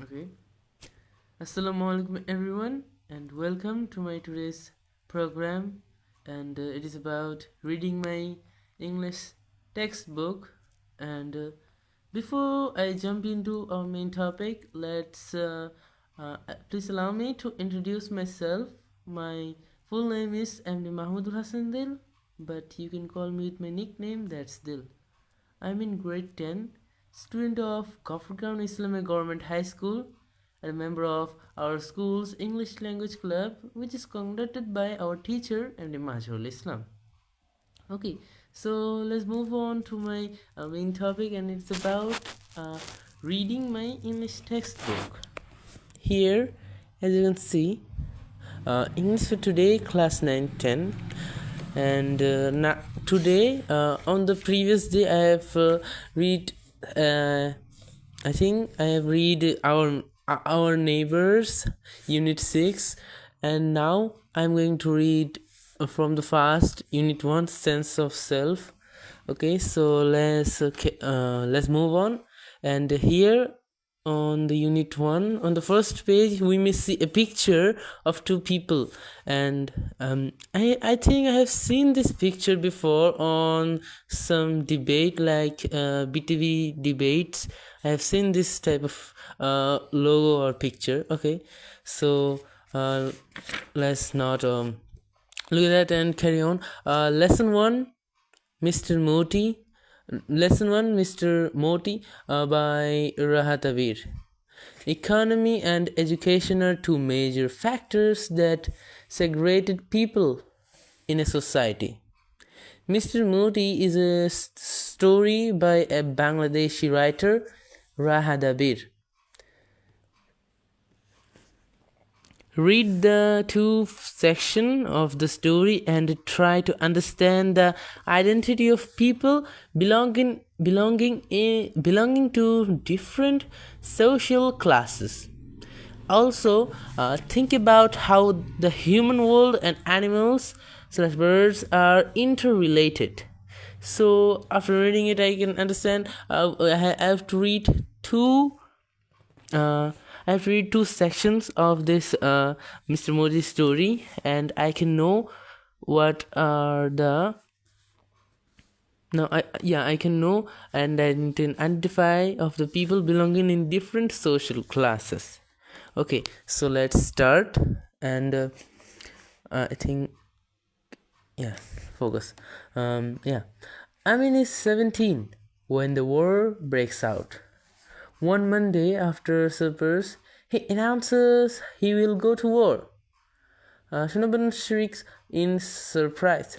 Okay. Assalamu alaikum everyone and welcome to my today's program, and it is about reading my English textbook. And before I jump into our main topic, please allow me to introduce myself. My full name is Md.Mahmudul Dil, but you can call me with my nickname, that's Dil. I'm in grade 10, student of Goffertown Islamic Government High School, and a member of our school's English language club, which is conducted by our teacher Md.Mahmudul Islam. Okay, so let's move on to my main topic, and it's about reading my English textbook. Here, as you can see, English for today, class 9-10, and today, on the previous day, I have read. I think I have read our neighbors, Unit 6, and now I'm going to read from the fast Unit 1, Sense of Self. Okay, so let's move on. And here on the Unit 1, on the first page, we may see a picture of two people, and I think I have seen this picture before on some debate, like BTV debates. I have seen this type of logo or picture. Okay, so let's not look at that and carry on. Lesson 1, Mr. Moti. Lesson 1, Mr. Moti by Rahatavir. Economy and education are two major factors that segregated people in a society. Mr. Moti is a story by a Bangladeshi writer, Rahatavir. Read the two section of the story and try to understand the identity of people belonging to different social classes. Also, think about how the human world and animals, such as birds, are interrelated. So, after reading it, I can understand. I have to read two sections of this Mr. Modi's story, and I can know what are the I can know and identify of the people belonging in different social classes. Okay, so let's start. And I think focus. Amin is 17 when the war breaks out. One Monday after suppers, he announces he will go to war. Shunaban shrieks in surprise.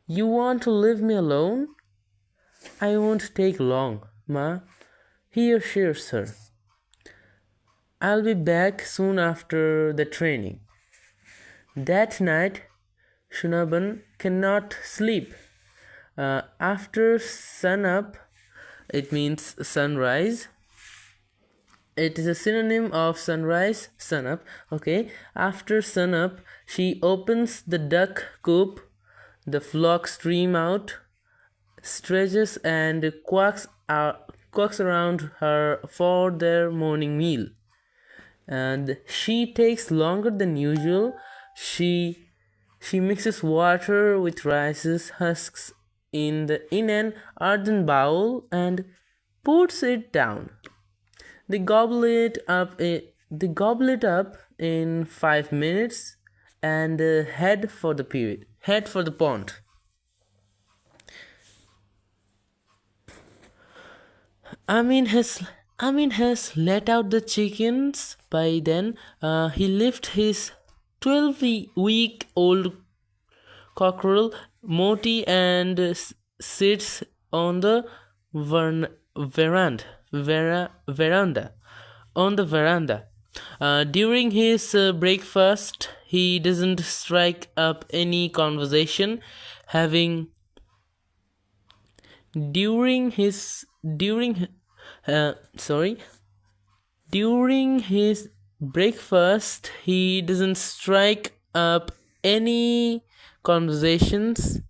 You want to leave me alone? I won't take long, Ma. He assures her. I'll be back soon after the training. That night, Shunaban cannot sleep. After sunup, it means sunrise. It is a synonym of sunrise, sunup. Okay, after sunup, she opens the duck coop. The flock stream out, stretches and quacks around her for their morning meal. And she takes longer than usual. She mixes water with rice's husks in an earthen bowl and puts it down. They gobble it up in 5 minutes and head for the pond. Amin has let out the chickens by then. He lifts his 12-week-old cockerel Moti and sits on the veranda. During his breakfast, he doesn't strike up any conversation. During his breakfast, he doesn't strike up any conversations.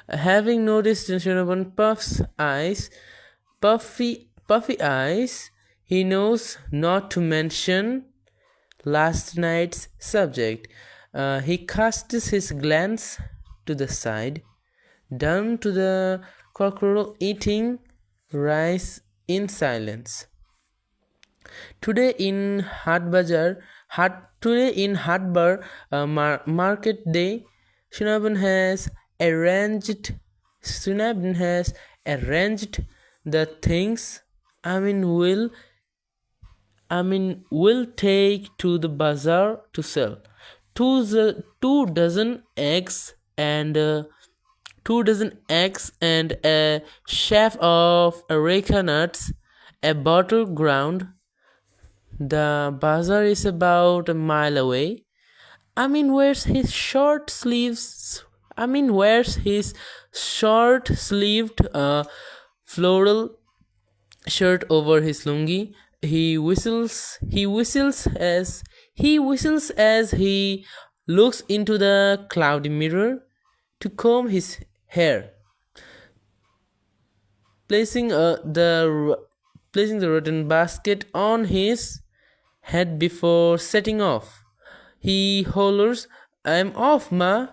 Having noticed Shinoban puffy eyes, He knows not to mention last night's subject. He casts his glance to the side, down to the cockerel eating rice in silence. Today in Hatbar market day, Shunaban has arranged the things will take to the bazaar to sell. Two dozen eggs and a sheaf of areca nuts, a bottle ground. The bazaar is about a mile away. Wears his short sleeves. Wears his short-sleeved floral shirt over his lungi. He whistles as he looks into the cloudy mirror to comb his hair, placing the rotten basket on his head before setting off. He hollers, "I'm off, ma."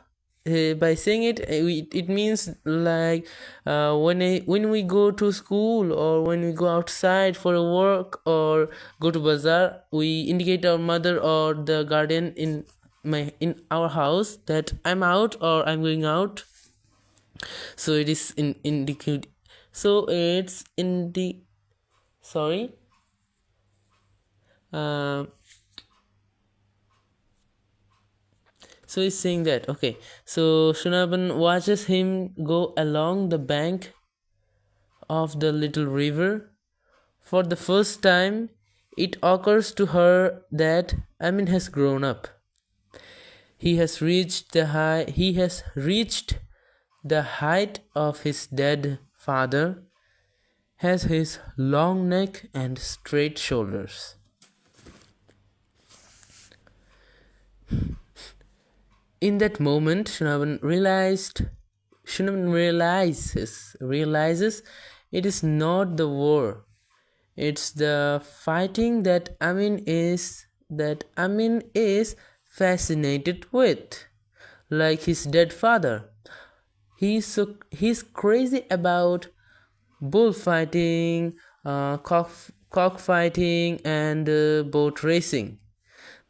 By saying it means like when we go to school or when we go outside for a work or go to bazaar, we indicate our mother or the guardian in our house that I'm out or I'm going out. So it is indicate. So it's in the sorry. So he's saying that, okay. So Shunaban watches him go along the bank of the little river. For the first time, it occurs to her that Amin has grown up. He has reached the height of his dead father, has his long neck and straight shoulders. In that moment, Shunaban realizes it is not the war, it's the fighting that Amin is fascinated with, like his dead father. He's crazy about bullfighting, cockfighting, and boat racing.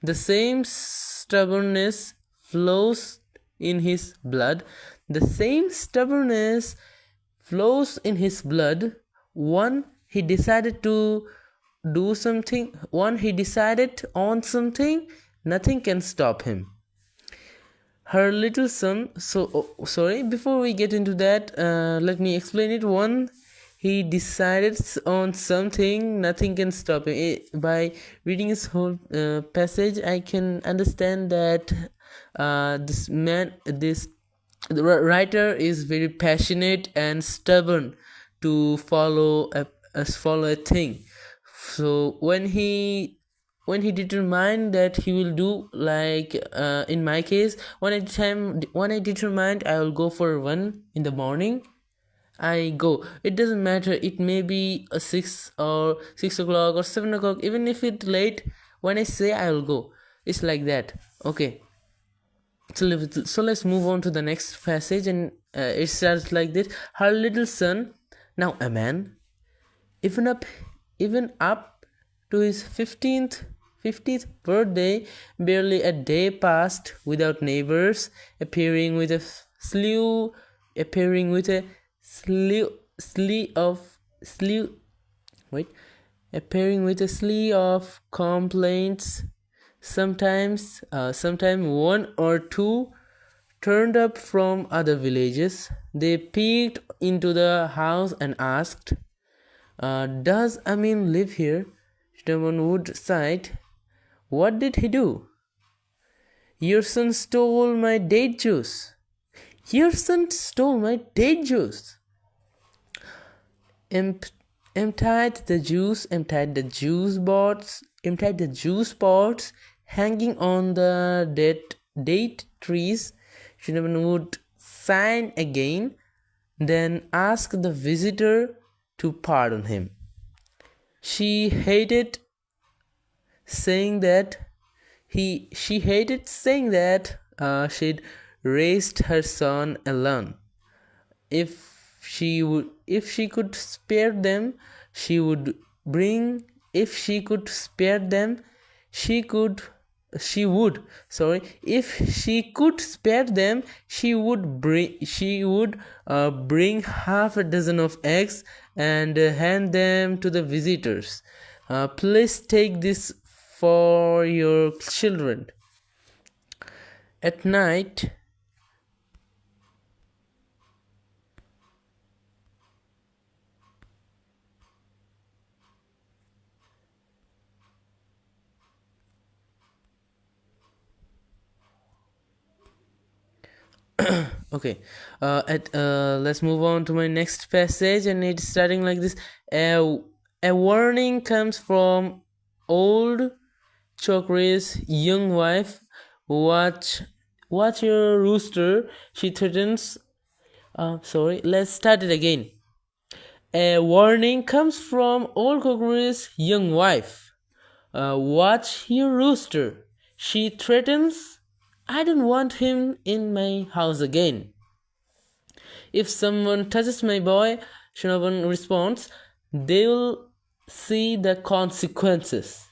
The same stubbornness flows in his blood. One, he decided on something, nothing can stop him. Her little son, before we get into that, let me explain it. One, he decided on something, nothing can stop him. By reading his whole passage, I can understand that the writer is very passionate and stubborn to follow a thing. So when he determined that he will do, like in my case, when I determined I will go for a run in the morning, I go. It doesn't matter, it may be a 6 o'clock or 7 o'clock, even if it's late. When I say I will go, it's like that. Okay, so let's move on to the next passage, and it starts like this. Her little son, now a man, even up to his 50th birthday, barely a day passed without neighbors appearing with a slew of complaints. Sometimes one or two turned up from other villages. They peeked into the house and asked, "Does Amin live here?" Wood sighed. "What did he do?" "Your son stole my date juice." "Your son stole my date juice." Emptied the juice pots hanging on the date trees. Shunaban would sign again, then ask the visitor to pardon him. She hated saying that she hated saying that she'd raised her son alone. If she could spare them, she would bring if she could spare them, she could she would sorry if she could spare them, she would bring half a dozen of eggs and hand them to the visitors. Please take this for your children. At night, okay, let's move on to my next passage, and it's starting like this. A warning comes from old Chokri's young wife. Watch your rooster, she threatens. Let's start it again. A warning comes from old Chokri's young wife. Watch your rooster, she threatens. I don't want him in my house again. If someone touches my boy, Shinoban responds, they will see the consequences.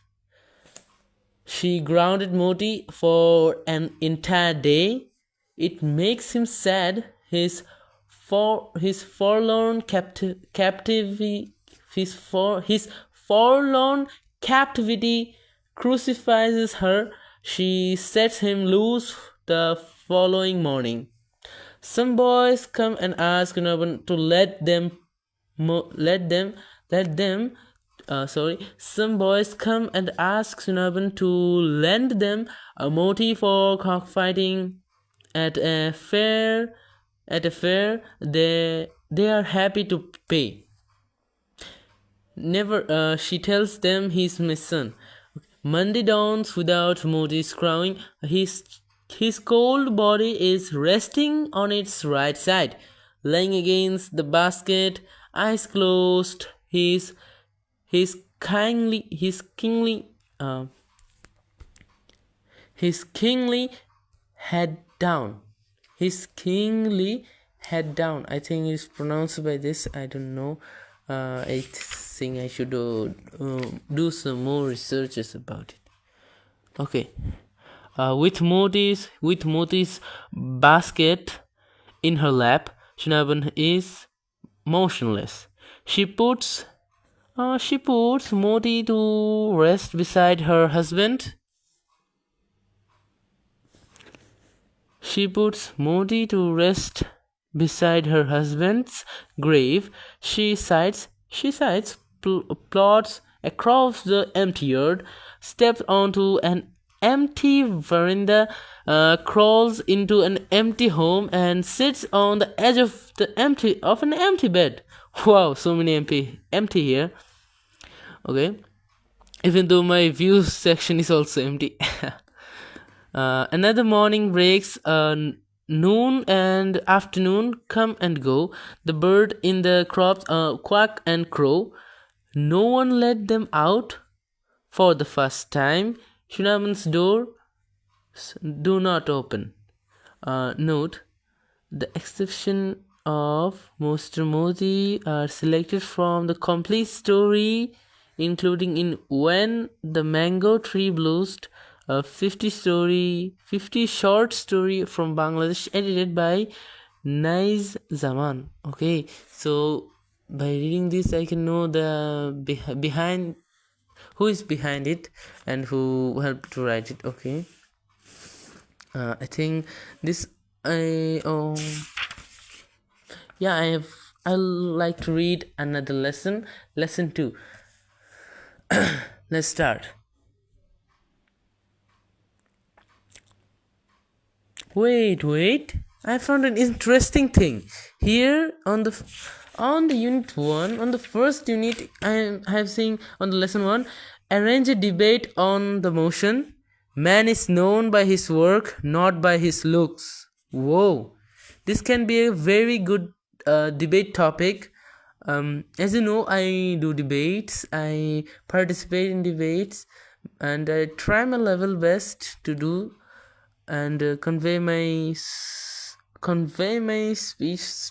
She grounded Moti for an entire day. It makes him sad. His forlorn captivity crucifies her. She sets him loose the following morning. Some boys come and ask Noban to some boys come and ask Sunaban to lend them a moti for cockfighting at a fair. They are happy to pay. Never, she tells them he's my son. Monday dawns without Modi's crowing. His cold body is resting on its right side, lying against the basket, eyes closed. His kingly head down. His kingly head down. I think it's pronounced by this. I don't know. I think I should do some more researches about it. Okay. With Moti's basket in her lap, Shinaban is motionless. She puts Moti to rest beside her husband. She puts Moti to rest beside her husband's grave. She sighs, plods across the empty yard, steps onto an empty veranda, crawls into an empty home, and sits on the edge of an empty bed. Wow, so many empty here. Okay, even though my views section is also empty. Another morning breaks. Noon and afternoon come and go. The bird in the crops quack and crow. No one let them out. For the first time, Shunaman's door do not open. Note, the exception of Mr. Modi are selected from the complete story, including in When the Mango Tree Bloomed, a 50 short story from Bangladesh, edited by Naiz Zaman. Okay, so by reading this, I can know the behind who is behind it and who helped to write it. Okay, I think this I'll like to read another lesson 2. Let's start. Wait, I found an interesting thing here on the unit 1. On the first unit, I have seen on the lesson 1, arrange a debate on the motion, man is known by his work, not by his looks. Whoa, this can be a very good debate topic. As you know, I do debates, I participate in debates, and I try my level best to do and convey my speech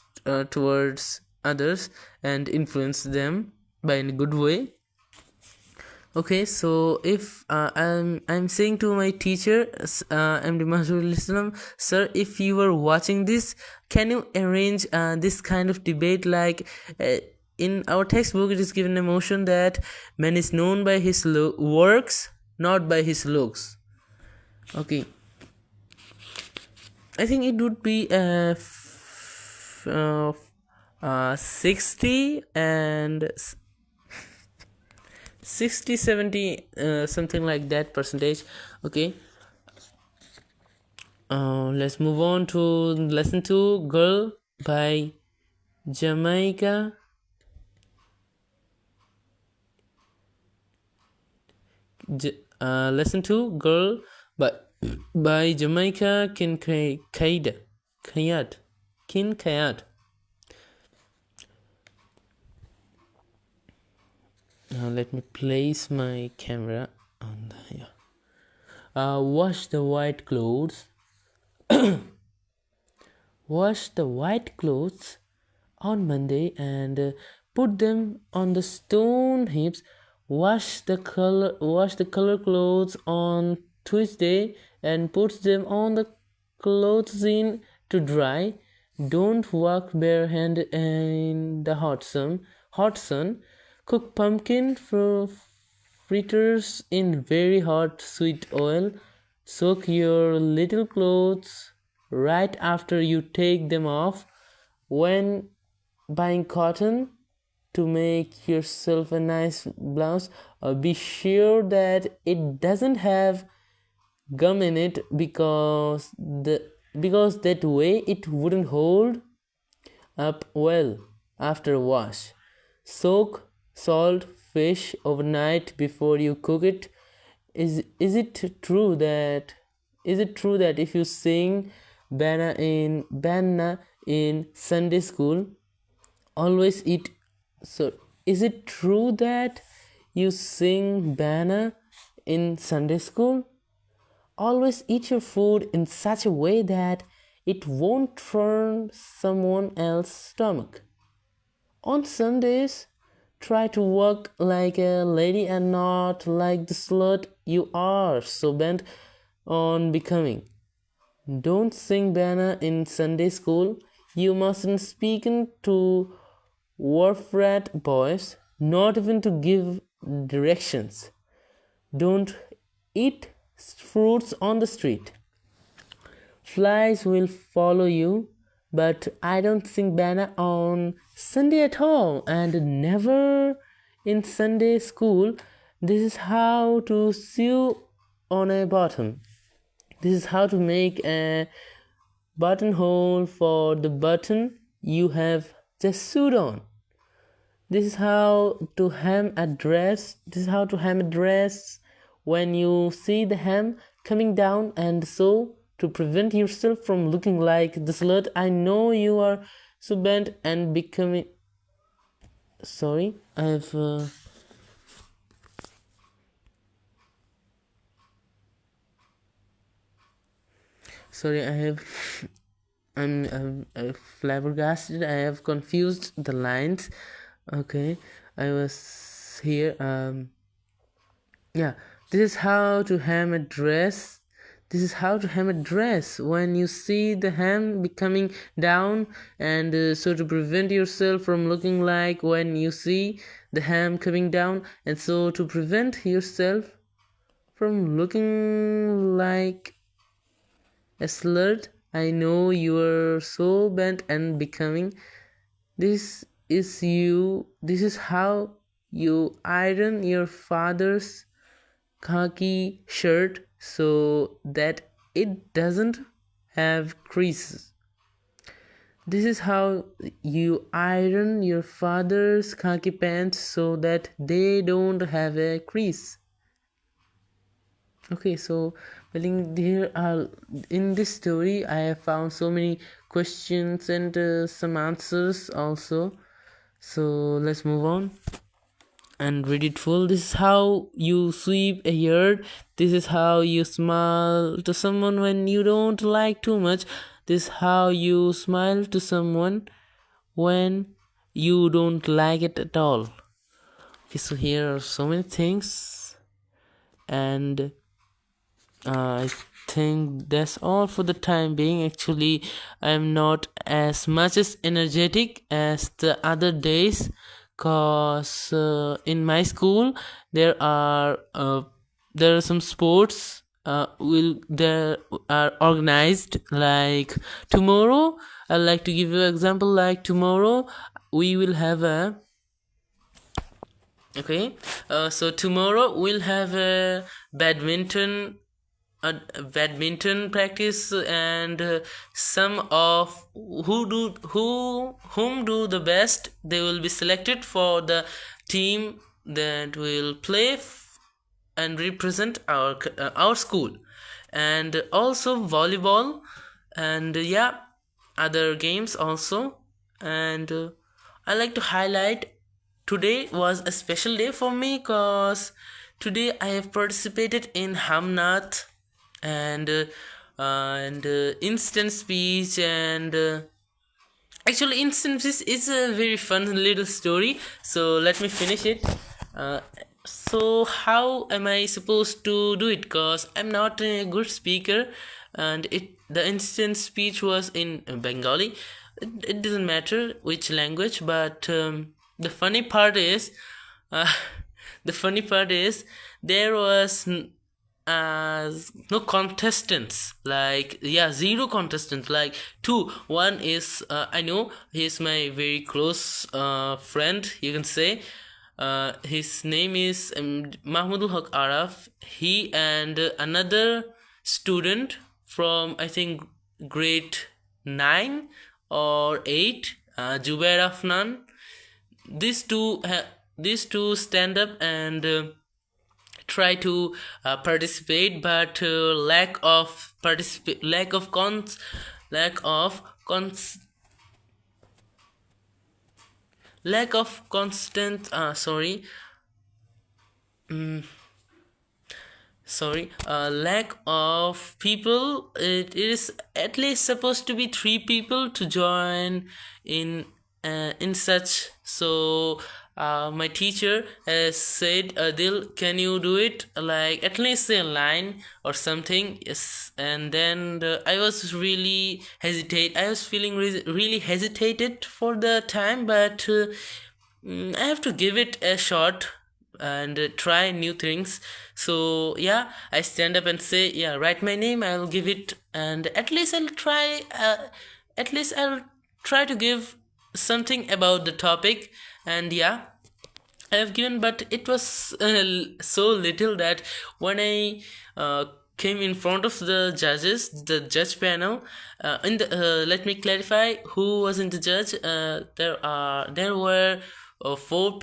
towards others and influence them by in a good way. Okay, so if I'm saying to my teacher, Md.Mahmudul, sir, if you were watching this, can you arrange this kind of debate? Like in our textbook, it is given a motion that man is known by his works, not by his looks. Okay, I think it would be 60 and 60 70 something like that percentage. Okay, let's move on to lesson 2, Girl by Jamaica. Lesson 2, Girl by Jamaica Kincaid. Now let me place my camera on here. Wash the white clothes. Wash the white clothes on Monday and put them on the stone heaps. Wash the color clothes on Tuesday and put them on the clothes in to dry. Don't walk barehanded in the hot sun. Cook pumpkin fritters in very hot sweet oil. Soak your little clothes right after you take them off. When buying cotton to make yourself a nice blouse, be sure that it doesn't have gum in it because that way it wouldn't hold up well after wash. Soak salt fish overnight before you cook it. Is it true that if you sing Bana in Sunday school, always eat? So is it true that you sing Bana in Sunday school? Always eat your food in such a way that it won't turn someone else's stomach. On Sundays, try to walk like a lady and not like the slut you are so bent on becoming. Don't sing Bana in Sunday school. You mustn't speak to wharf rat boys, not even to give directions. Don't eat fruits on the street. Flies will follow you, but I don't sing Bana on Sunday at all, and never in Sunday school. This is how to sew on a bottom. This is how to make a buttonhole for the button you have just sewed on. This is how to hem a dress. When you see the hem coming down, and so to prevent yourself from looking like the slut. I know you are so bent and becoming. Sorry, I've. Sorry, I'm flabbergasted. I have confused the lines. Okay, I was here. Yeah, this is how to hem a dress. When you see the hem coming down, and so to prevent yourself from looking like when you see the hem coming down, and so to prevent yourself from looking like a slut. I know you are so bent and becoming. This is how you iron your father's khaki shirt so that it doesn't have creases. This is how you iron your father's khaki pants so that they don't have a crease. Okay, so in this story I have found so many questions and some answers also. So let's move on and read it full. This is how you sweep a yard. This is how you smile to someone when you don't like too much. This is how you smile to someone when you don't like it at all. Okay, so here are so many things, and I think that's all for the time being. Actually, I'm not as much as energetic as the other days, cause in my school there are some sports will there are organized. Like tomorrow, I'd like to give you an example. Like tomorrow, we will have a okay. So tomorrow we'll have a badminton practice, and some of whom do the best, they will be selected for the team that will play and represent our school. And also volleyball, and yeah, other games also. And I like to highlight, today was a special day for me because today I have participated in Hamnath and instant speech. And actually instant speech is a very fun little story, so let me finish it. So how am I supposed to do it, because I'm not a good speaker, and the instant speech was in Bengali. It doesn't matter which language, but the funny part is uh, there was no contestants, like, yeah, zero contestants, like two. One is I know he's my very close friend, you can say. His name is Mahmudul Araf. He and another student from, I think, grade 9 or 8, Jubair Afnan. These two stand up and try to participate, but lack of constant lack of people. It is at least supposed to be 3 people to join in such. So my teacher has said, Dil, can you do it, like at least a line or something? Yes. And then I was feeling really hesitated for the time, but I have to give it a shot and try new things. So yeah, I stand up and say, yeah, write my name, I'll give it, and at least I'll try to give something about the topic. And yeah, I have given, but it was so little that when I came in front of the judge panel, let me clarify who was in the judge. There were four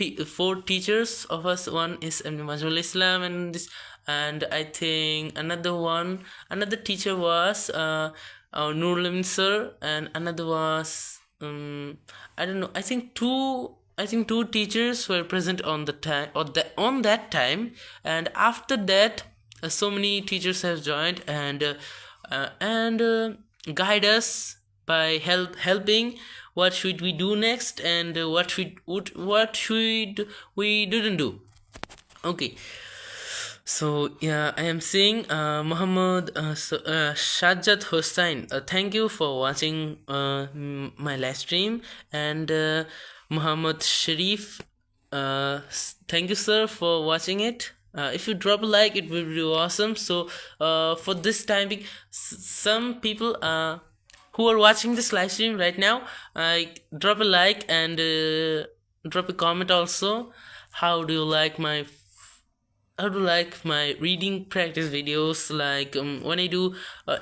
teachers of us. One is Md.Mahmudul Islam, and I think another teacher was Nurul sir, and another was I don't know. I think two teachers were present on that time, and after that, so many teachers have joined and guide us by helping what should we do next, and what should we didn't do. Okay. So yeah, I am saying Muhammad Shajjat Hussain. Thank you for watching my live stream, and Muhammad Sharif. Thank you, sir, for watching it. If you drop a like, it will be awesome. So for this time being, some people who are watching this live stream right now, drop a like and drop a comment also. How do you like my reading practice videos, like when I do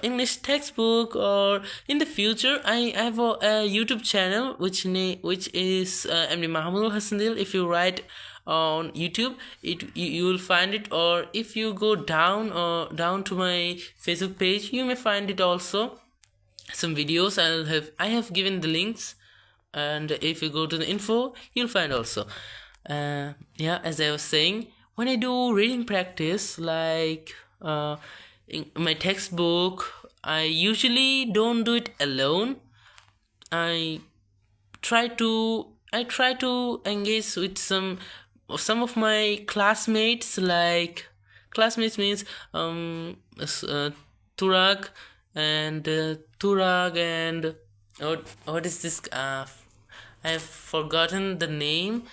English textbook, or in the future I have a YouTube channel which is Md.Mahmudul Hassanil. If you write on YouTube, you will find it, or if you go down to my Facebook page, you may find it also. Some videos I have given the links. and if you go to the info, you'll find also. Yeah, as I was saying, when I do reading practice, like in my textbook, I usually don't do it alone. I I try to engage with some of my classmates. Like classmates means Turag and what is this? I've forgotten the name.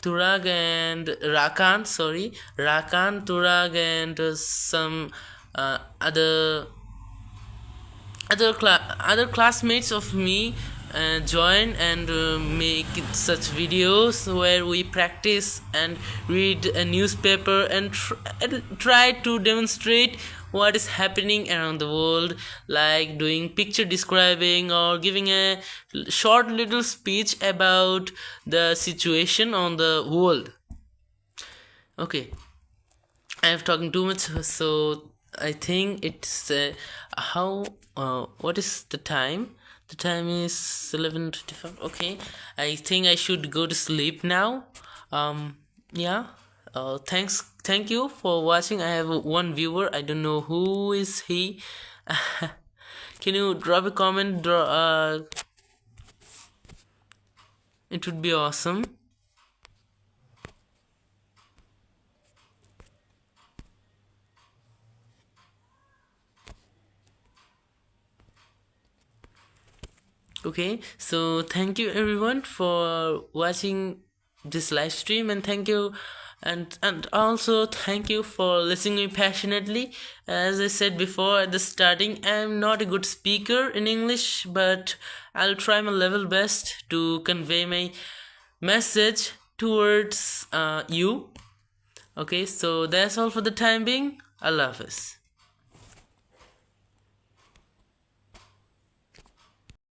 Turag and Rakan. Sorry, Rakan, Turag, and some other other classmates of me join and make such videos where we practice and read a newspaper and try to demonstrate what is happening around the world, like doing picture describing or giving a short little speech about the situation on the world. Okay, I am talking too much, so I think it's how. What is the time? The time is 11:25. Okay, I think I should go to sleep now. Yeah. Thank you for watching. I have one viewer. I don't know who is he. Can you drop a comment? It would be awesome. Okay, so thank you everyone for watching this live stream, and thank you and also thank you for listening me passionately. As I said before at the starting, I'm not a good speaker in English, but I'll try my level best to convey my message towards you. Okay, so that's all for the time being. Allah Hafiz.